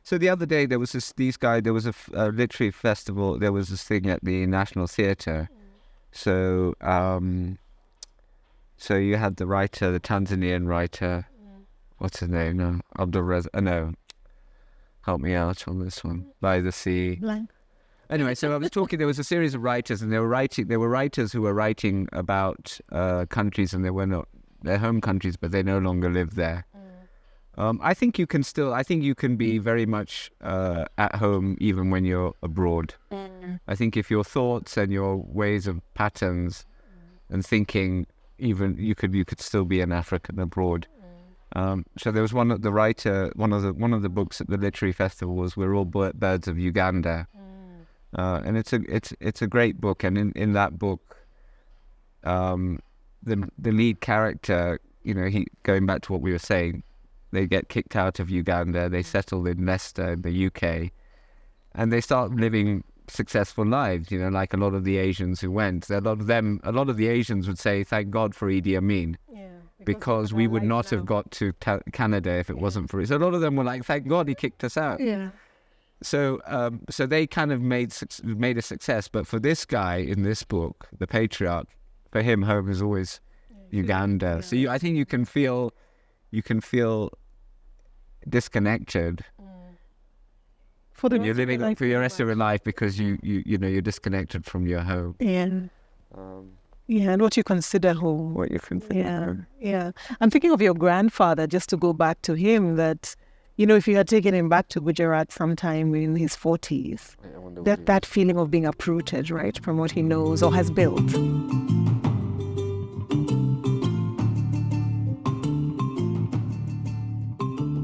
So the other day there was a literary festival. There was this thing at the National Theatre. So so you had the writer, the Tanzanian writer. What's his name? No, no. Help me out on this one. By the Sea. Blank. Anyway, so I was talking. There was a series of writers, and they were writers who were writing about countries, and they were not their home countries, but they no longer live there. I think you can be very much at home even when you're abroad. I think if your thoughts and your ways of patterns and thinking, even you could still be an African abroad. So there was one of the books at the literary festival was "We're All Birds of Uganda," and it's a great book. And in that book, the lead character, he going back to what we were saying. They get kicked out of Uganda. They settle in Leicester, in the UK, and they start living successful lives. Like a lot of the Asians who went. A lot of the Asians would say, "Thank God for Idi Amin," because we would not have got to Canada if it wasn't for it. So a lot of them were like, "Thank God he kicked us out." Yeah. So they kind of made a success. But for this guy in this book, the patriarch, for him, home is always Uganda. Yeah. So I think you can feel disconnected you're living for the rest of your life because you're disconnected from your home. And what you consider home. What you consider. Yeah. I'm thinking of your grandfather, just to go back to him, that if you had taken him back to Gujarat sometime in his 40s, that feeling of being uprooted, right, from what he knows or has built.